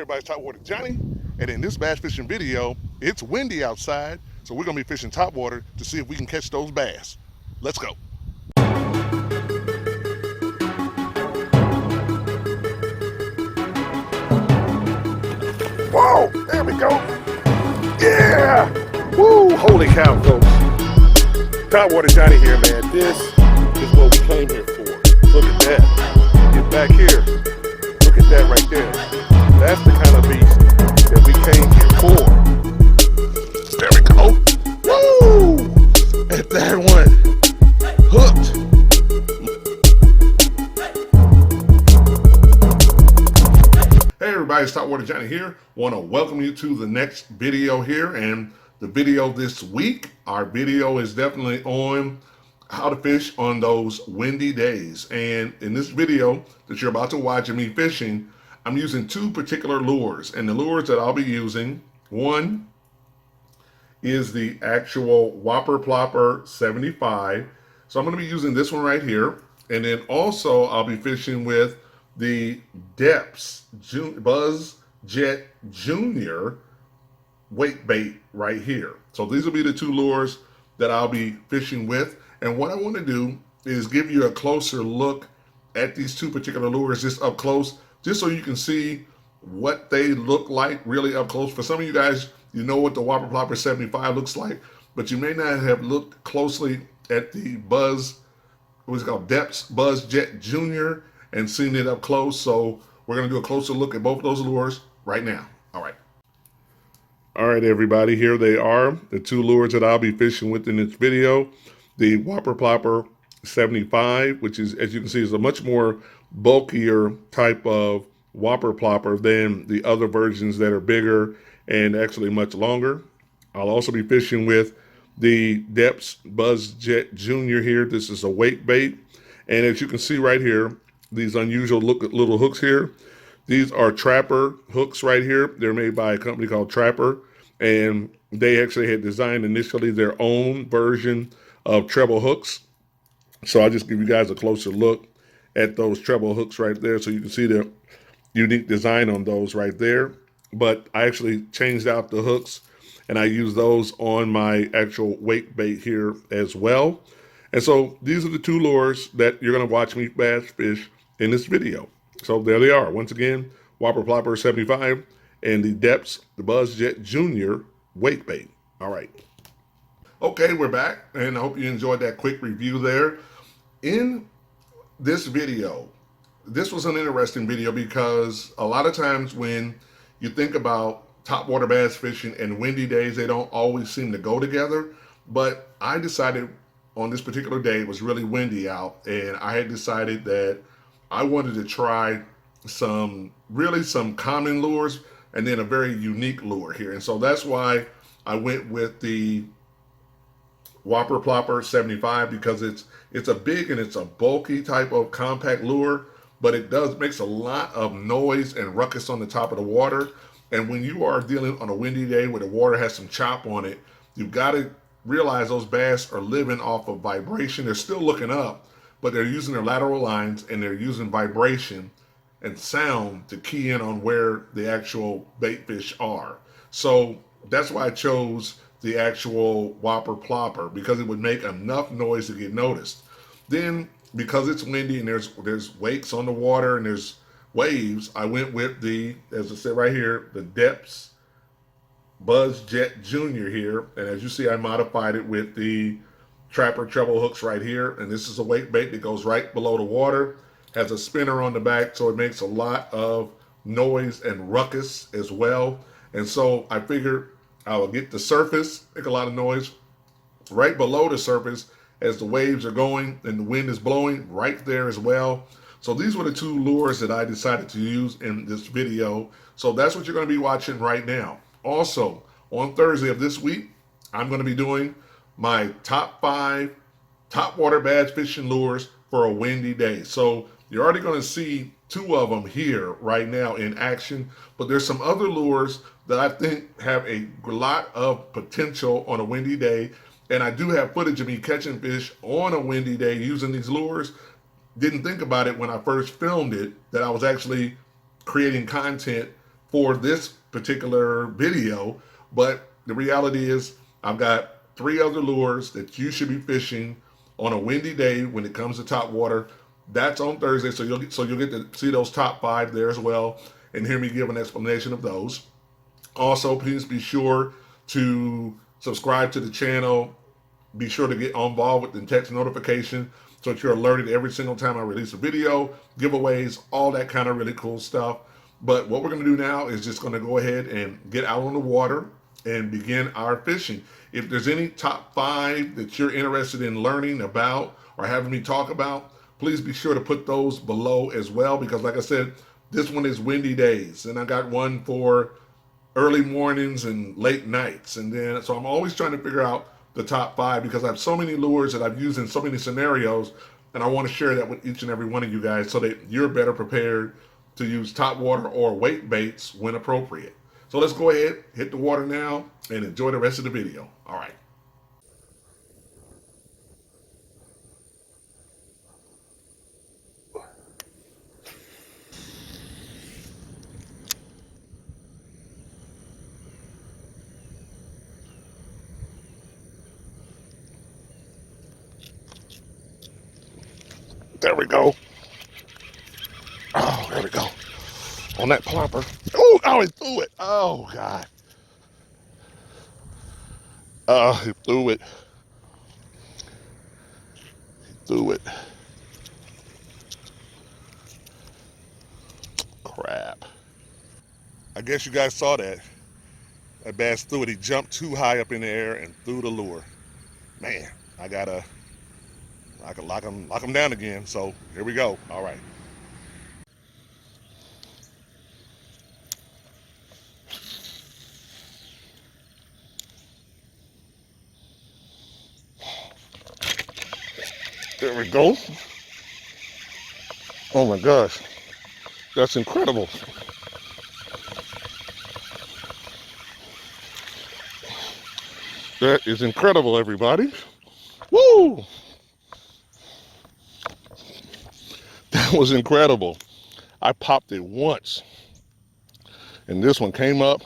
everybody, Topwater Johnny, and in this bass fishing video, it's windy outside, so we're gonna be fishing topwater to see if we can catch those bass. Let's go. Whoa, there we go. Yeah! Woo, holy cow, folks. Topwater Johnny here, man. This is what we came here for. Look at that. Get back here. Look at that right there. That's the kind of beast that we came here for. There we go. Woo! And that one hooked. Hey everybody, it's Topwater Johnny here. Want to welcome you to the next video here. And the video this week, our video is definitely on how to fish on those windy days. And in this video that you're about to watch of me fishing, I'm using two particular lures. And the lures that I'll be using, one is the actual Whopper Plopper 75. So I'm going to be using this one right here. And then also I'll be fishing with the Deps Buzz Jet Junior wake bait right here. So these will be the two lures that I'll be fishing with. And what I want to do is give you a closer look at these two particular lures just up close, just so you can see what they look like really up close. For some of you guys, you know what the Whopper Plopper 75 looks like, but you may not have looked closely at the Buzz, what's it called, Deps Buzz Jet Junior, and seen it up close. So we're going to do a closer look at both of those lures right now. All right, everybody, here they are, the two lures that I'll be fishing with in this video. The Whopper Plopper 75, which is, as you can see, is a much more bulkier type of Whopper Plopper than the other versions that are bigger and actually much longer. I'll also be fishing with the Deps Buzz Jet Junior here. This is a wake bait. And as you can see right here, these unusual little hooks here, these are Trapper hooks right here. They're made by a company called Trapper, and they actually had designed initially their own version of treble hooks. So I'll just give you guys a closer look at those treble hooks right there so you can see the unique design on those right there. But I actually changed out the hooks and I use those on my actual wake bait here as well. And so these are the two lures that you're going to watch me bass fish in this video. So there they are. Once again, Whopper Plopper 75 and the Deps Buzz Jet Junior wake bait. All right. Okay, we're back, and I hope you enjoyed that quick review there. In this video, this was an interesting video because a lot of times when you think about topwater bass fishing and windy days, they don't always seem to go together. But I decided on this particular day, it was really windy out, and I had decided that I wanted to try some common lures and then a very unique lure here. And so that's why I went with the Whopper Plopper 75, because it's a big and it's a bulky type of compact lure, but it makes a lot of noise and ruckus on the top of the water. And when you are dealing on a windy day where the water has some chop on it, you've got to realize those bass are living off of vibration. They're still looking up, but they're using their lateral lines and they're using vibration and sound to key in on where the actual bait fish are. So that's why I chose the actual Whopper Plopper, because it would make enough noise to get noticed. Then, because it's windy and there's wakes on the water and there's waves, I went with the, as I said right here, the Deps Buzz Jet Junior here. And as you see, I modified it with the Trapper treble hooks right here. And this is a wake bait that goes right below the water, has a spinner on the back, so it makes a lot of noise and ruckus as well. And so I figured I will get the surface, make a lot of noise right below the surface as the waves are going and the wind is blowing right there as well. So these were the two lures that I decided to use in this video. So that's what you're going to be watching right now. Also, on Thursday of this week, I'm going to be doing my top 5 topwater bass fishing lures for a windy day. So you're already going to see 2 of them here right now in action, but there's some other lures that I think have a lot of potential on a windy day. And I do have footage of me catching fish on a windy day using these lures. Didn't think about it when I first filmed it, that I was actually creating content for this particular video. But the reality is, I've got 3 other lures that you should be fishing on a windy day when it comes to top water. That's on Thursday, so you'll get to see those top 5 there as well, and hear me give an explanation of those. Also, please be sure to subscribe to the channel. Be sure to get involved with the text notification so that you're alerted every single time I release a video, giveaways, all that kind of really cool stuff. But what we're going to do now is just going to go ahead and get out on the water and begin our fishing. If there's any top 5 that you're interested in learning about or having me talk about, please be sure to put those below as well, because like I said, this one is windy days, and I got one for early mornings and late nights. And then, so I'm always trying to figure out the top 5, because I have so many lures that I've used in so many scenarios, and I want to share that with each and every one of you guys so that you're better prepared to use top water or weight baits when appropriate. So let's go ahead, hit the water now, and enjoy the rest of the video. All right. There we go. Oh, there we go. On that plopper. Oh, he threw it. Oh, God. He threw it. He threw it. Crap. I guess you guys saw that. That bass threw it. He jumped too high up in the air and threw the lure. Man, I can lock him down again. So here we go. All right. There we go. Oh my gosh, that's incredible. That is incredible, everybody. Woo! That was incredible. I popped it once, and this one came up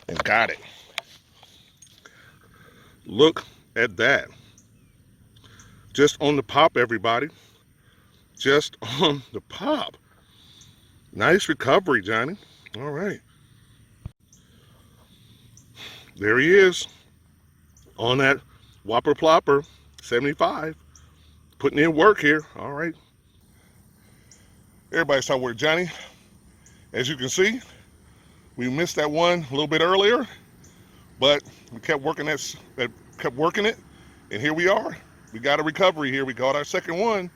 and got it. Look at that. Just on the pop, everybody. Just on the pop. Nice recovery, Johnny. All right. There he is on that Whopper Plopper 75. Putting in work here. All right. Everybody's talking with Johnny. As you can see, we missed that one a little bit earlier, but we kept working it, and here we are. We got a recovery here. We got our second one,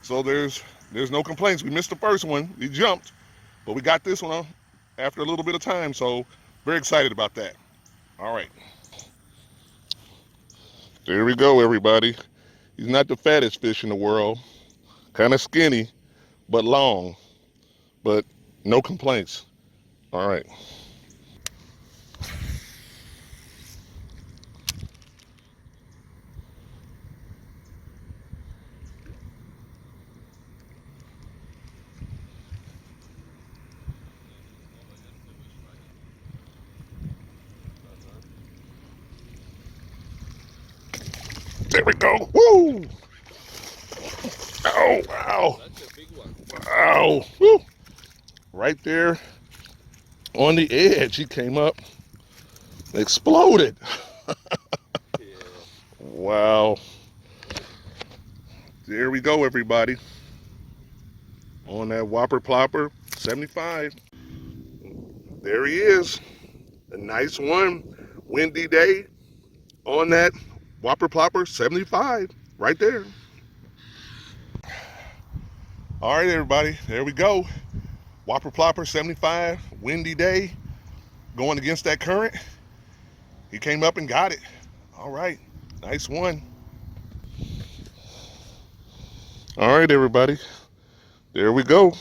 so there's no complaints. We missed the first one. We jumped, but we got this one after a little bit of time, so very excited about that. All right. There we go, everybody. He's not the fattest fish in the world. Kind of skinny, but long, but no complaints. All right. There we go. Woo! Oh, wow. That's a big one. Wow. Woo! Right there on the edge, he came up, exploded. Yeah. Wow. There we go, everybody. On that Whopper Plopper 75. There he is. A nice one. Windy day on that Whopper Plopper 75. Right there. All right, everybody. There we go. Whopper Plopper 75. Windy day. Going against that current. He came up and got it. All right. Nice one. All right, everybody. There we go.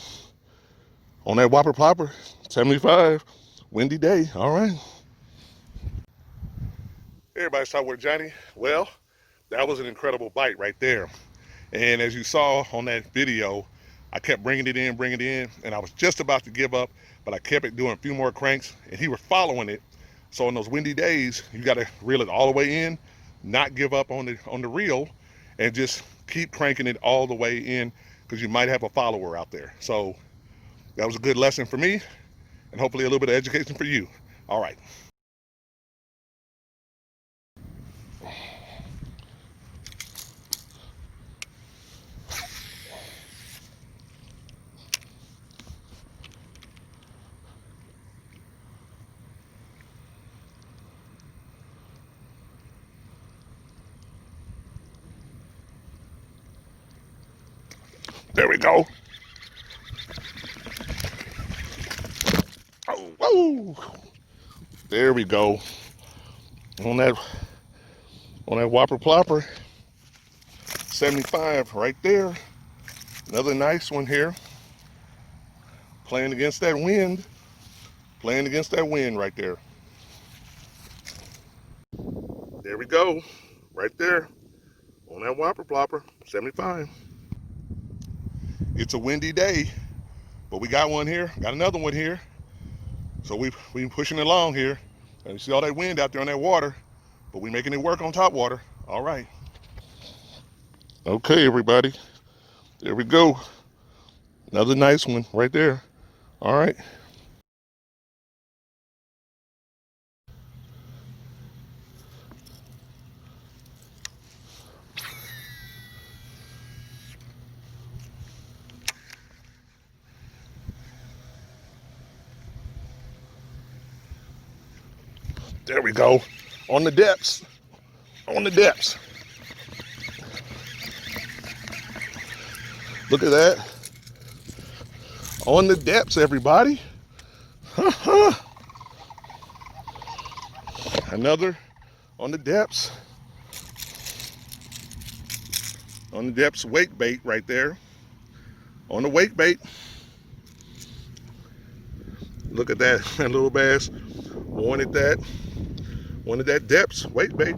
On that Whopper Plopper 75. Windy day. All right. Everybody's talking with Johnny. Well, that was an incredible bite right there. And as you saw on that video, I kept bringing it in, and I was just about to give up, but I kept it doing a few more cranks, and he was following it. So on those windy days, you got to reel it all the way in, not give up on the reel, and just keep cranking it all the way in, because you might have a follower out there. So that was a good lesson for me, and hopefully a little bit of education for you. All right. There we go. Oh, whoa. There we go. On that Whopper Plopper, 75 right there. Another nice one here. Playing against that wind. Playing against that wind right there. There we go. Right there. On that Whopper Plopper, 75. It's a windy day, but we got one here. Got another one here. So we pushing along here. And you see all that wind out there on that water, but we making it work on Topwater. All right. Okay, everybody. There we go. Another nice one right there. All right. There we go. On the depths. On the depths. Look at that. On the depths, everybody. Another on the depths. On the depths, wake bait right there. On the wake bait. Look at that, that little bass. Wanted that depths wake bait.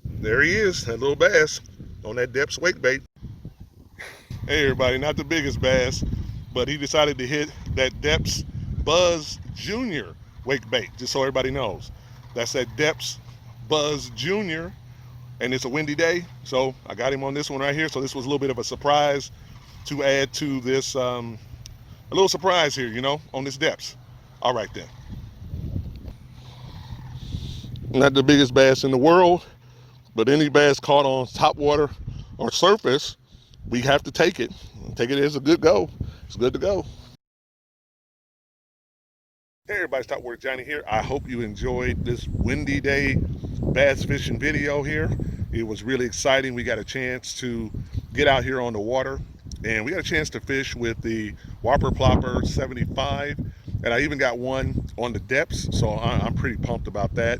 There he is, that little bass on that depths wake bait. Hey everybody, not the biggest bass, but he decided to hit that Deps Buzz Jr. wake bait, just so everybody knows. That's that Deps Buzz Jr. And it's a windy day, so I got him on this one right here. So this was a little bit of a surprise to add to this, a little surprise here, you know, on this Deps. All right then. Not the biggest bass in the world, but any bass caught on top water or surface, we have to take it. Take it as a good go. It's good to go. Hey everybody, Topwater Johnny here. I hope you enjoyed this windy day bass fishing video here. It was really exciting. We got a chance to get out here on the water, and we got a chance to fish with the Whopper Plopper 75, and I even got one on the depths, so I'm pretty pumped about that.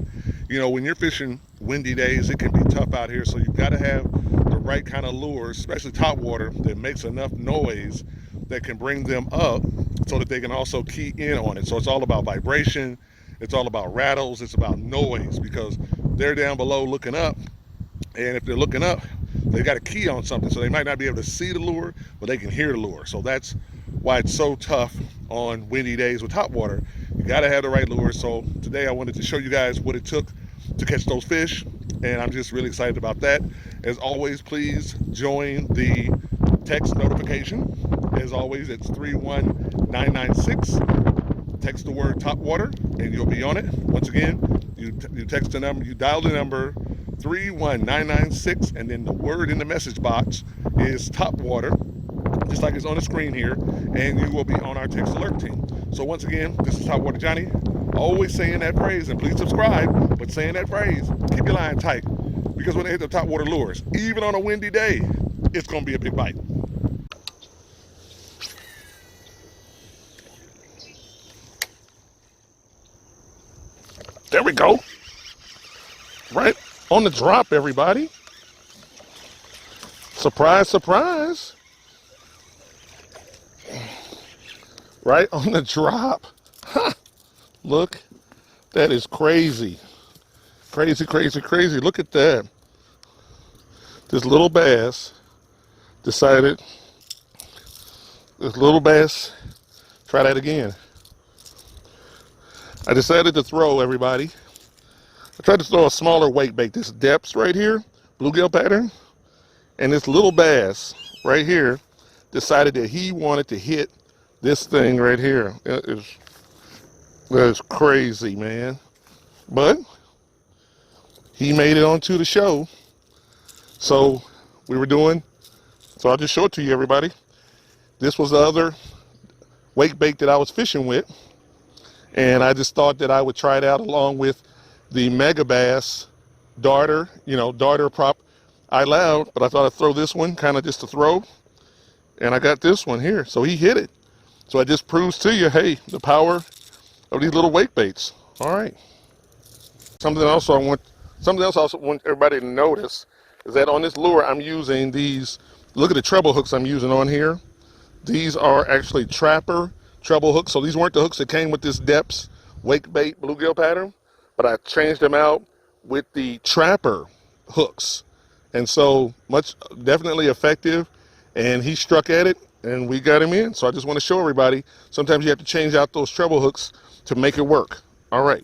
You know, when you're fishing windy days, it can be tough out here, so you've got to have the right kind of lures, especially top water, that makes enough noise that can bring them up so that they can also key in on it. So it's all about vibration, it's all about rattles, it's about noise, because they're down below looking up, and if they're looking up, they got to key on something, so they might not be able to see the lure, but they can hear the lure. So that's why it's so tough on windy days with top water. You got to have the right lure. So today I wanted to show you guys what it took to catch those fish, and I'm just really excited about that. As always, please join the text notification. As always, it's 31996. Text the word Topwater and you'll be on it. Once again, you text the number, you dial the number 31996, and then the word in the message box is Topwater, just like it's on the screen here, and you will be on our text alert team. So once again, this is Topwater Johnny, always saying that phrase, and please subscribe, but saying that phrase, keep your line tight, because when they hit the Topwater lures, even on a windy day, it's gonna be a big bite. There we go. Right on the drop, everybody. Surprise, surprise. Right on the drop. Huh. Look, that is crazy. Crazy, crazy, crazy. Look at that. This little bass decided this little bass. Try that again. I decided to throw, everybody. I tried to throw a smaller weight bait, this Deps right here, bluegill pattern. And this little bass right here decided that he wanted to hit this thing right here. That is crazy, man. But he made it onto the show. So I'll just show it to you, everybody. This was the other wake bait that I was fishing with. And I just thought that I would try it out along with the Mega Bass darter, darter prop I allowed. But I thought I'd throw this one kind of just to throw. And I got this one here. So he hit it. So it just proves to you, hey, the power of these little wake baits. All right. Something else I also want everybody to notice is that on this lure I'm using these, look at the treble hooks I'm using on here. These are actually trapper treble hooks. So these weren't the hooks that came with this Deps wake bait bluegill pattern, but I changed them out with the trapper hooks. And so definitely effective. And he struck at it and we got him in. So I just want to show everybody, sometimes you have to change out those treble hooks to make it work. All right.